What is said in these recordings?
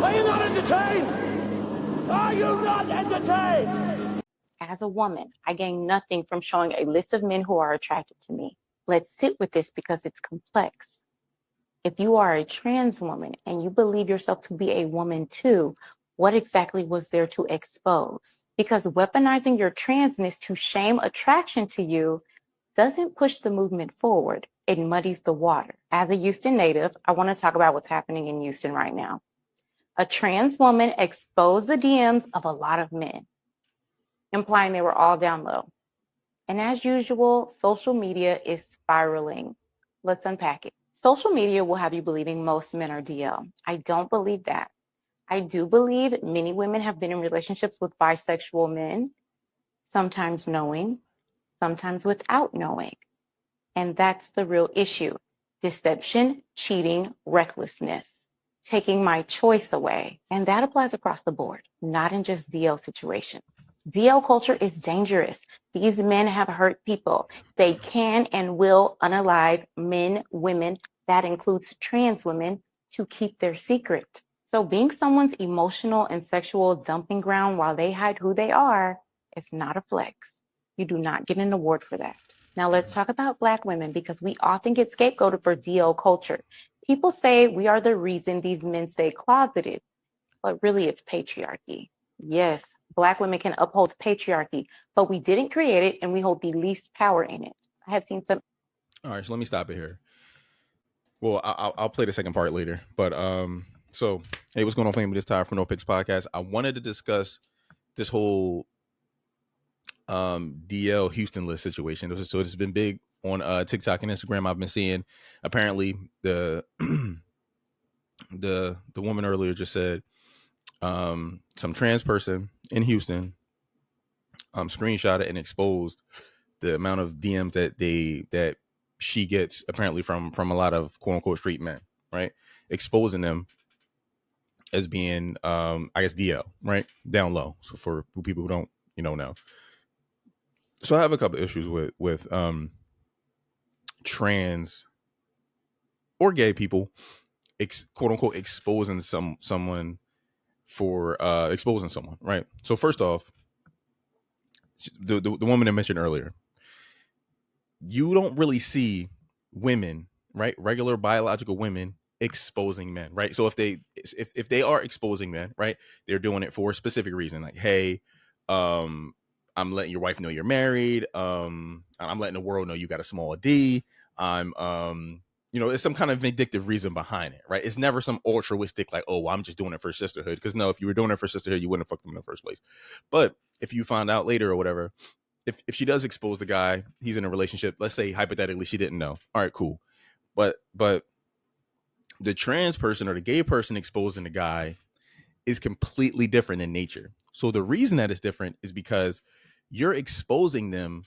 Are you not entertained? Are you not entertained? As a woman, I gain nothing from showing a list of men who are attracted to me. Let's sit with this because it's complex. If you are a trans woman and you believe yourself to be a woman too, what exactly was there to expose? Because weaponizing your transness to shame attraction to you doesn't push the movement forward. It muddies the water. As a Houston native, I want to talk about what's happening in Houston right now. A trans woman exposed the DMs of a lot of men, implying they were all down low. And as usual, social media is spiraling. Let's unpack it. Social media will have you believing most men are DL. I don't believe that. I do believe many women have been in relationships with bisexual men, sometimes knowing, sometimes without knowing. And that's the real issue. Deception, cheating, recklessness, taking my choice away. And that applies across the board, not in just DL situations. DL culture is dangerous. These men have hurt people. They can and will unalive men, women, that includes trans women, to keep their secret. So being someone's emotional and sexual dumping ground while they hide who they are is not a flex. You do not get an award for that. Now let's talk about Black women because we often get scapegoated for DL culture. People say we are the reason these men stay closeted, but really it's patriarchy. Yes, Black women can uphold patriarchy, but we didn't create it and we hold the least power in it. I have seen some. All right, so let me stop it here. Well, I'll play the second part later. But so hey, what's going on, family? This time from No Picks Podcast. I wanted to discuss this whole DL Houston list situation. So it's been big on TikTok and Instagram. I've been seeing apparently the woman earlier just said some trans person in Houston screenshot it and exposed the amount of DMs that she gets apparently from a lot of quote unquote straight men, right? Exposing them as being I guess DL, right? Down low. So for people who don't know. So I have a couple issues with trans or gay people quote unquote exposing someone for exposing someone, right? So first off, the woman I mentioned earlier, you don't really see women, right? Regular biological women exposing men, right? So if they are exposing men, right, they're doing it for a specific reason, like, hey, I'm letting your wife know you're married. I'm letting the world know you got a small D. I'm it's some kind of vindictive reason behind it, right? It's never some altruistic, like, oh, well, I'm just doing it for sisterhood. Because no, if you were doing it for sisterhood, you wouldn't have fucked them in the first place. But if you find out later or whatever, if she does expose the guy, he's in a relationship, let's say hypothetically she didn't know. All right, cool. But the trans person or the gay person exposing the guy is completely different in nature. So the reason that it's different is because you're exposing them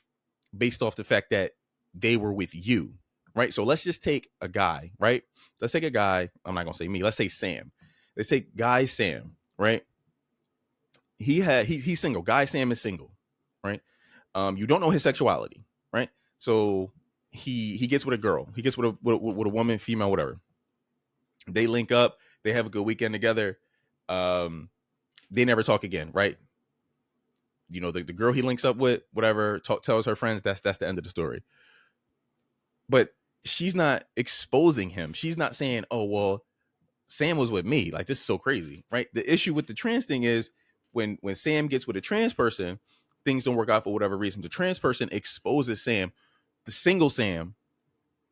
based off the fact that they were with you, right? So let's just take a guy, right? Let's take a guy. I'm not going to say me. Let's say Sam. Let's say guy Sam, right? He's single. Guy Sam is single, right? You don't know his sexuality, right? So he gets with a girl. He gets with a woman, female, whatever. They link up. They have a good weekend together. They never talk again, right? The girl he links up with, whatever, tells her friends that's the end of the story. But she's not exposing him. She's not saying, oh, well, Sam was with me. Like, this is so crazy, right? The issue with the trans thing is when Sam gets with a trans person, things don't work out for whatever reason. The trans person exposes Sam, the single Sam,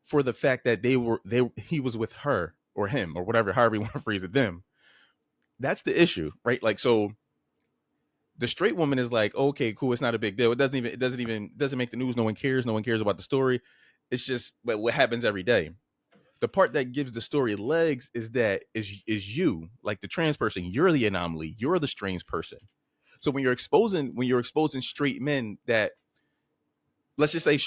for the fact that he was with her or him or whatever, however you want to phrase it, them. That's the issue, right? Like, so the straight woman is like, okay, cool, it's not a big deal. It doesn't make the news. No one cares. No one cares about the story. It's just what happens every day. The part that gives the story legs is you, like the trans person. You're the anomaly. You're the strange person. So when you're exposing straight men, that, let's just say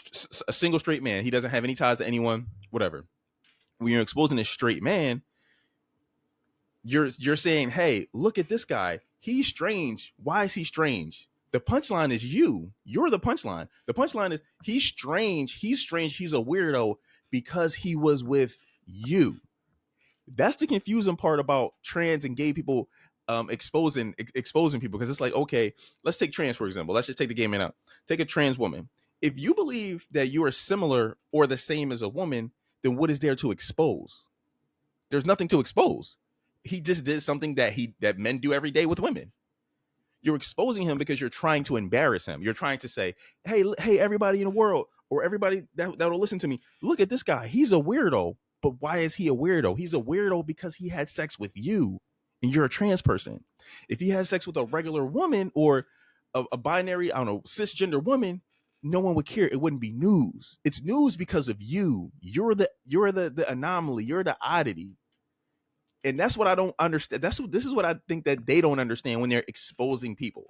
a single straight man, he doesn't have any ties to anyone, whatever. When you're exposing a straight man, you're saying, hey, look at this guy. He's strange. Why is he strange? The punchline is you. You're the punchline. The punchline is he's strange. He's strange. He's a weirdo because he was with you. That's the confusing part about trans and gay people exposing people, because it's like, okay, let's take trans for example. Let's just take the gay man out. Take a trans woman. If you believe that you are similar or the same as a woman, then what is there to expose? There's nothing to expose. He just did something that men do every day with women. You're exposing him because you're trying to embarrass him. You're trying to say, hey, everybody in the world, or everybody that'll listen to me, look at this guy. He's a weirdo. But why is he a weirdo? He's a weirdo because he had sex with you and you're a trans person. If he had sex with a regular woman or a binary, I don't know, cisgender woman, no one would care. It wouldn't be news. It's news because of you. You're the anomaly. You're the oddity. And that's what I don't understand. This is what I think that they don't understand when they're exposing people.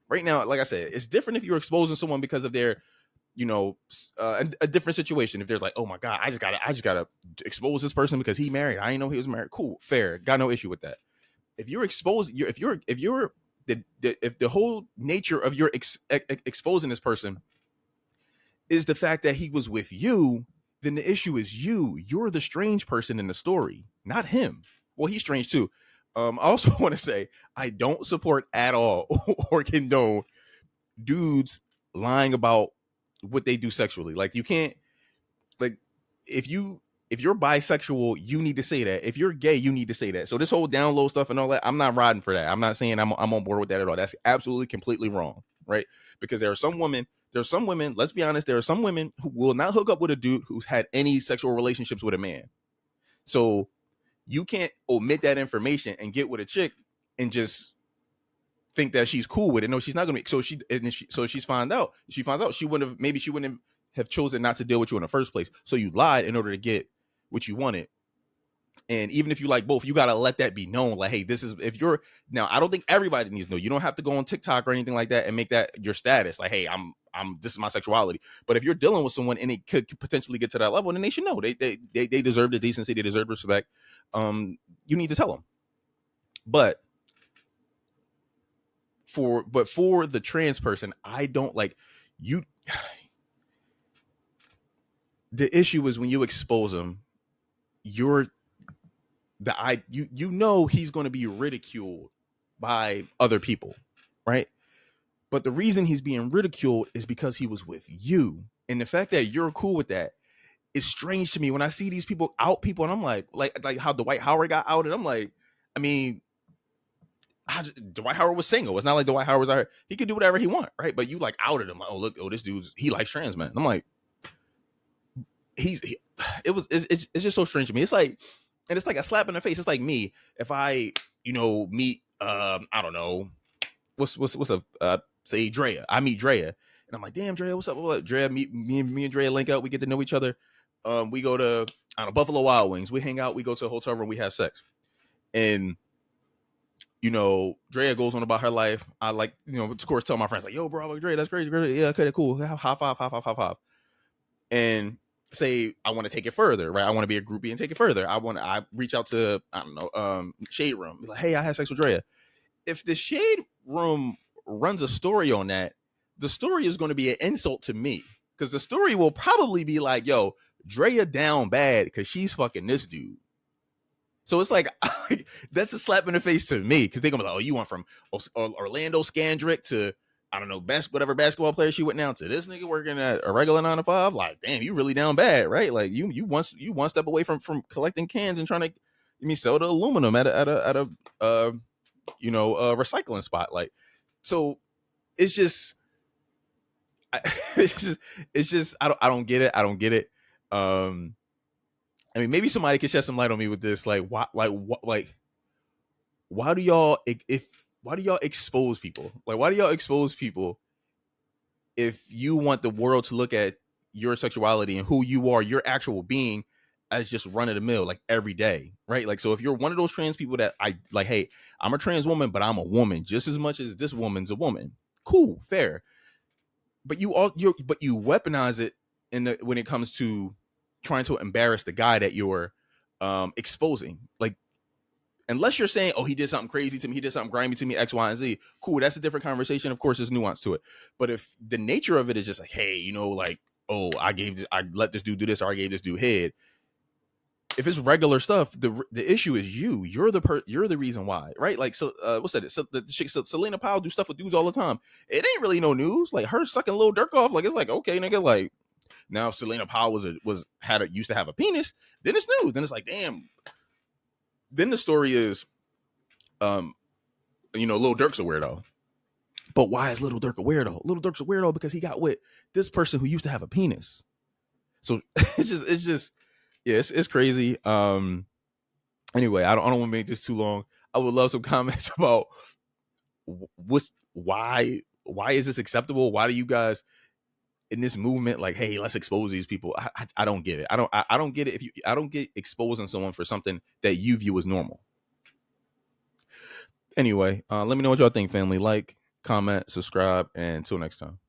Right now, like I said, it's different if you're exposing someone because of their, a different situation. If they're like, oh my God, I just gotta expose this person because he married. I didn't know he was married. Cool, fair, got no issue with that. If you're exposed, if the whole nature of your exposing this person is the fact that he was with you, then the issue is you. You're the strange person in the story, not him. Well, he's strange too. I also want to say I don't support at all or condone dudes lying about what they do sexually. Like, you can't, like, if you're bisexual, you need to say that. If you're gay, you need to say that. So this whole download stuff and all that, I'm not riding for that. I'm not saying I'm on board with that at all. That's absolutely completely wrong, right? Because there are some women, let's be honest, there are some women who will not hook up with a dude who's had any sexual relationships with a man. So you can't omit that information and get with a chick and just think that she's cool with it. No, she's not gonna be. So she finds out she wouldn't have chosen not to deal with you in the first place. So you lied in order to get what you wanted. And even if you like both, you gotta let that be known. Like, hey, this is, if you're now, I don't think everybody needs to know. You don't have to go on TikTok or anything like that and make that your status. Like, hey, I'm this is my sexuality. But if you're dealing with someone and it could potentially get to that level, then they should know. They deserve the decency, they deserve respect. You need to tell them. But for the trans person, I don't like you. The issue is when you expose him, you know he's going to be ridiculed by other people, right? But the reason he's being ridiculed is because he was with you, and the fact that you're cool with that is strange to me. When I see these people out people, and I'm like how Dwight Howard got outed. I'm like, I mean, Dwight Howard was single. It's not like Dwight Howard was out here. He could do whatever he want, right? But you like outed him. Like, oh look, this dude's, he likes trans men. I'm like, it's just so strange to me. It's like, and it's like a slap in the face. It's like me if I meet I don't know what's say Drea. I meet Drea and I'm like, damn Drea, what's up? What? Drea, me and Drea link up. We get to know each other. We go to, I don't know, Buffalo Wild Wings. We hang out. We go to a hotel room. We have sex. And Drea goes on about her life. I like, of course, tell my friends like, yo, bro, like, Drea, that's crazy. Yeah, okay, cool. High five. And say I want to take it further, right? I want to be a groupie and take it further. I reach out to, I don't know, Shade Room. Be like, hey, I had sex with Drea. If the Shade Room runs a story on that, the story is going to be an insult to me, because the story will probably be like, yo, Drea down bad because she's fucking this dude. So it's like, that's a slap in the face to me, because they're going to be like, oh, you went from Orlando Scandrick to, I don't know, whatever basketball player she went down to, this nigga working at a regular 9 to 5. Like, damn, you really down bad, right? Like, you one step away from collecting cans and trying to sell the aluminum at a recycling spot. Like, so it's just, it's just I don't get it. I mean, maybe somebody could shed some light on me with this. Like, why do y'all expose people? Like, why do y'all expose people if you want the world to look at your sexuality and who you are, your actual being, as just run of the mill, like every day, right? Like, so if you're one of those trans people that I like, hey, I'm a trans woman, but I'm a woman just as much as this woman's a woman. Cool, fair. But you weaponize it when it comes to trying to embarrass the guy that you're exposing. Like, unless you're saying, oh, he did something crazy to me, he did something grimy to me, X, Y, and Z. Cool, that's a different conversation. Of course, there's nuance to it. But if the nature of it is just like, hey, like, oh, I let this dude do this, or I gave this dude head, if it's regular stuff, the issue is you. You're the reason why, right? Like, so what's that? So the chick, Selena Powell, do stuff with dudes all the time. It ain't really no news. Like her sucking Lil Durk off. Like, it's like, okay, nigga. Like, now if Selena Powell used to have a penis, then it's news. Then it's like, damn. Then the story is, Lil Durk's a weirdo. But why is Lil Durk a weirdo? Lil Durk's a weirdo because he got with this person who used to have a penis. So it's just it's crazy. Anyway, I don't want to make this too long. I would love some comments about why is this acceptable? Why do you guys in this movement like, hey, let's expose these people? I don't get it. I don't get it. I don't get exposing someone for something that you view as normal. Anyway, let me know what y'all think, family. Like, comment, subscribe, and until next time.